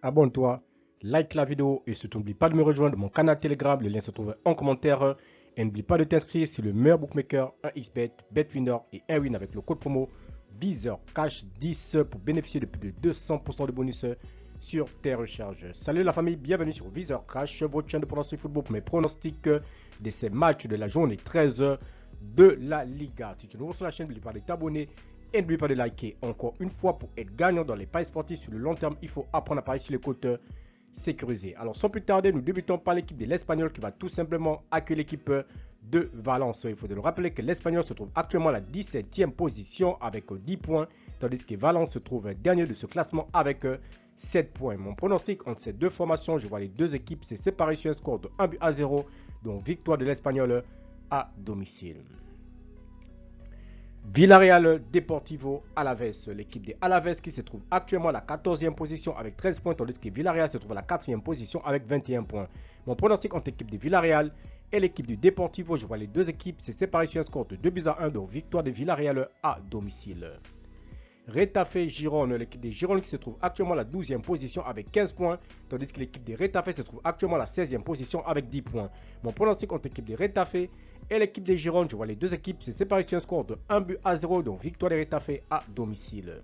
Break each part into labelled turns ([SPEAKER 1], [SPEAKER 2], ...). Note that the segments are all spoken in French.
[SPEAKER 1] abonne-toi, like la vidéo et surtout n'oublie pas de me rejoindre mon canal Telegram, le lien se trouve en commentaire. Et n'oublie pas de t'inscrire sur le meilleur bookmaker, un xbet, betwinner et un win avec le code promo VizorCash10 pour bénéficier de plus de 200% de bonus sur tes recharges. Salut la famille, bienvenue sur VizorCash, votre chaîne de pronostic football pour mes pronostics de ces matchs de la journée 13 de la Liga. Si tu es nouveau sur la chaîne, n'oublie pas de t'abonner et n'oublie pas de liker. Encore une fois, pour être gagnant dans les paris sportifs sur le long terme, il faut apprendre à parier sur les côtes sécurisées. Alors sans plus tarder, nous débutons par l'équipe de l'Espagnol qui va tout simplement accueillir l'équipe de Valence. Il faut le rappeler que l'Espagnol se trouve actuellement à la 17e position avec 10 points, tandis que Valence se trouve dernier de ce classement avec 7 points. Mon pronostic entre ces deux formations, je vois les deux équipes se séparer sur un score de 1-0, donc victoire de l'Espagnol à domicile. Villarreal Deportivo Alaves, l'équipe des Alaves qui se trouve actuellement à la 14e position avec 13 points, tandis que Villarreal se trouve à la 4e position avec 21 points. Mon pronostic entre l'équipe de Villarreal et l'équipe du Deportivo, je vois les deux équipes se séparer sur un score de 2-1, donc victoire de Villarreal à domicile. Retafe Girone, l'équipe des Girone qui se trouve actuellement à la 12e position avec 15 points, tandis que l'équipe des Retafe se trouve actuellement à la 16e position avec 10 points. Mon pronostic entre l'équipe des Retafe et l'équipe des Girone, je vois les deux équipes se séparer sur un score de 1-0, donc victoire des Retafe à domicile.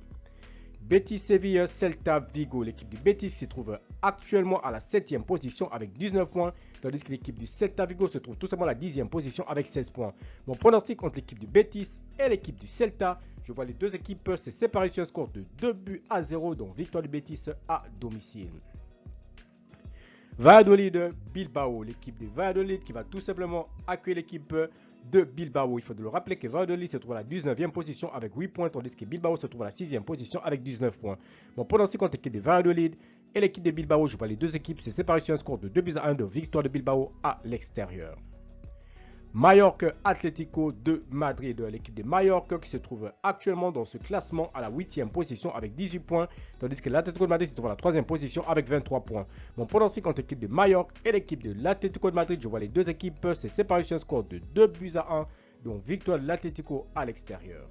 [SPEAKER 1] Betis Séville, Celta Vigo, l'équipe du Betis se trouve actuellement à la 7e position avec 19 points, tandis que l'équipe du Celta Vigo se trouve tout simplement à la 10e position avec 16 points. Mon pronostic entre l'équipe du Betis et l'équipe du Celta, je vois les deux équipes se séparer sur un score de 2-0, donc victoire du Betis à domicile. Valladolid Bilbao, l'équipe de Valladolid qui va tout simplement accueillir l'équipe de Bilbao. Il faut le rappeler que Valladolid se trouve à la 19e position avec 8 points, tandis que Bilbao se trouve à la 6e position avec 19 points. Mon pronostic contre l'équipe de Valladolid et l'équipe de Bilbao, je vois les deux équipes se séparer sur un score de 2-1 de victoire de Bilbao à l'extérieur. Mallorca Atlético de Madrid, l'équipe de Mallorca qui se trouve actuellement dans ce classement à la 8e position avec 18 points, tandis que l'Atlético de Madrid se trouve à la 3e position avec 23 points. Mon pronostic entre l'équipe de Mallorca et l'équipe de l'Atlético de Madrid, je vois les deux équipes se séparer sur un score de 2-1, donc victoire de l'Atlético à l'extérieur.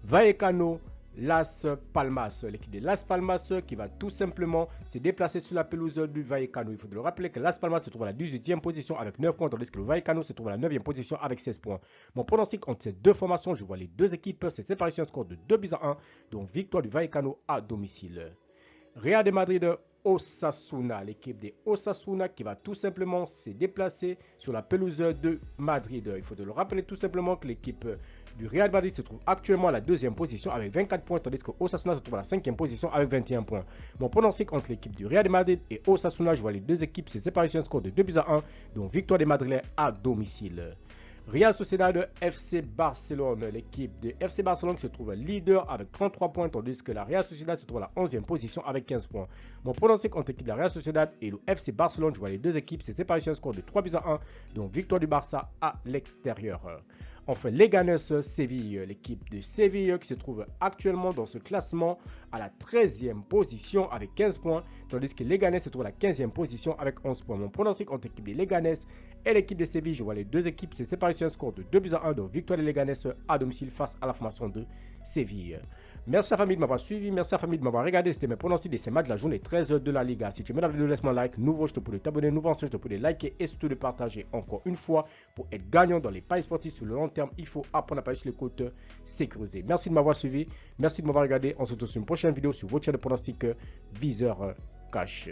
[SPEAKER 1] Vallecano Las Palmas, l'équipe de Las Palmas qui va tout simplement se déplacer sur la pelouse du Vallecano. Il faut le rappeler que Las Palmas se trouve à la 18e position avec 9 points, tandis que le Vallecano se trouve à la 9e position avec 16 points. Mon pronostic entre ces deux formations, je vois les deux équipes se séparer sur un score de 2-1, donc victoire du Vallecano à domicile. Real de Madrid Osasuna, l'équipe des Osasuna qui va tout simplement se déplacer sur la pelouse de Madrid. Il faut le rappeler tout simplement que l'équipe du Real de Madrid se trouve actuellement à la 2e position avec 24 points, tandis que Osasuna se trouve à la 5e position avec 21 points. Mon pronostic entre l'équipe du Real de Madrid et Osasuna, je vois les deux équipes se séparer sur un score de 2-1, donc victoire des Madrilènes à domicile. Real Sociedad FC Barcelone, l'équipe de FC Barcelone se trouve leader avec 33 points, tandis que la Real Sociedad se trouve à la 11e position avec 15 points. Mon pronostic entre l'équipe de la Real Sociedad et le FC Barcelone, je vois les deux équipes se séparer sur un score de 3-1, donc victoire du Barça à l'extérieur. Enfin, Leganés Séville, l'équipe de Séville qui se trouve actuellement dans ce classement à la 13e position avec 15 points, tandis que Leganés se trouve à la 15e position avec 11 points. Mon pronostic entre l'équipe de Leganés et l'équipe de Séville, je vois les deux équipes se séparer sur un score de 2-1, donc victoire de Leganés à domicile face à la formation de Séville. Merci à la famille de m'avoir suivi, merci à la famille de m'avoir regardé. C'était mes pronostics de ces matchs de la journée 13 de la Liga. Si tu aimes la vidéo, laisse-moi un like. Nouveau, je te prie de t'abonner. Nouveau, je te prie de liker et surtout de partager. Encore une fois, pour être gagnant dans les paris sportifs sur le long terme, il faut apprendre à parier sur les côtes sécurisées. Merci de m'avoir suivi, merci de m'avoir regardé. On se retrouve sur une prochaine vidéo sur votre chaîne de pronostics VizorCash.